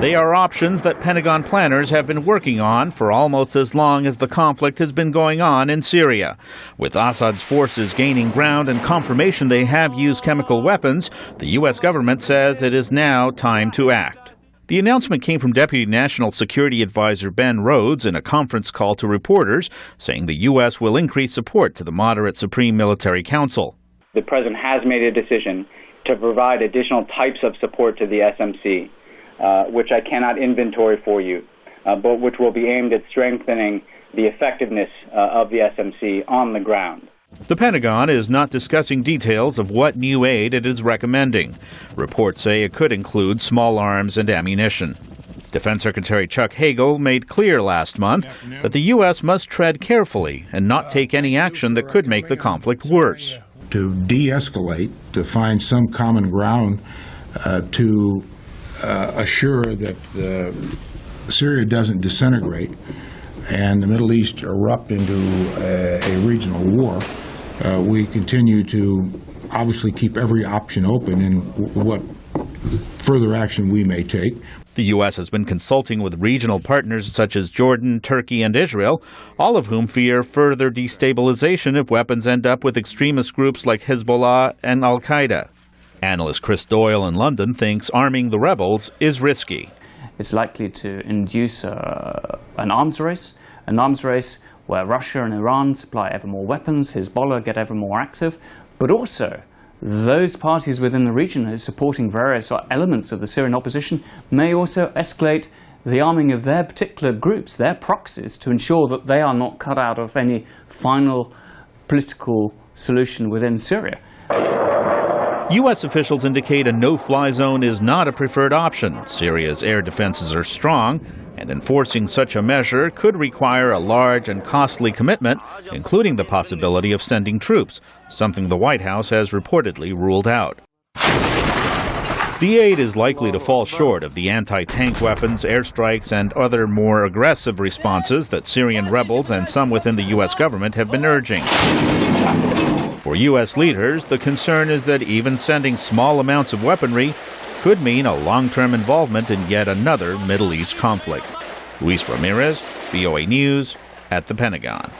They are options that Pentagon planners have been working on for almost as long as the conflict has been going on in Syria. With Assad's forces gaining ground and confirmation they have used chemical weapons, the U.S. government says it is now time to act. The announcement came from Deputy National Security Advisor Ben Rhodes in a conference call to reporters, saying the U.S. will increase support to the moderate Supreme Military Council. The President has made a decision to provide additional types of support to the SMC. Which I cannot inventory for you, but which will be aimed at strengthening the effectiveness of the SMC on the ground. The Pentagon is not discussing details of what new aid it is recommending. Reports say it could include small arms and ammunition. Defense Secretary Chuck Hagel made clear last month that the U.S. must tread carefully and not take any action that could make the conflict worse. To de-escalate, to find some common ground, to assure that Syria doesn't disintegrate and the Middle East erupt into a regional war. We continue to obviously keep every option open in what further action we may take. The U.S. has been consulting with regional partners such as Jordan, Turkey, and Israel, all of whom fear further destabilization if weapons end up with extremist groups like Hezbollah and Al-Qaeda. Analyst Chris Doyle in London thinks arming the rebels is risky. It's likely to induce an arms race where Russia and Iran supply ever more weapons, Hezbollah get ever more active, but also those parties within the region who are supporting various elements of the Syrian opposition may also escalate the arming of their particular groups, their proxies, to ensure that they are not cut out of any final political solution within Syria. U.S. officials indicate a no-fly zone is not a preferred option. Syria's air defenses are strong, and enforcing such a measure could require a large and costly commitment, including the possibility of sending troops, something the White House has reportedly ruled out. The aid is likely to fall short of the anti-tank weapons, airstrikes, and other more aggressive responses that Syrian rebels and some within the U.S. government have been urging. For U.S. leaders, the concern is that even sending small amounts of weaponry could mean a long-term involvement in yet another Middle East conflict. Luis Ramirez, VOA News, at the Pentagon.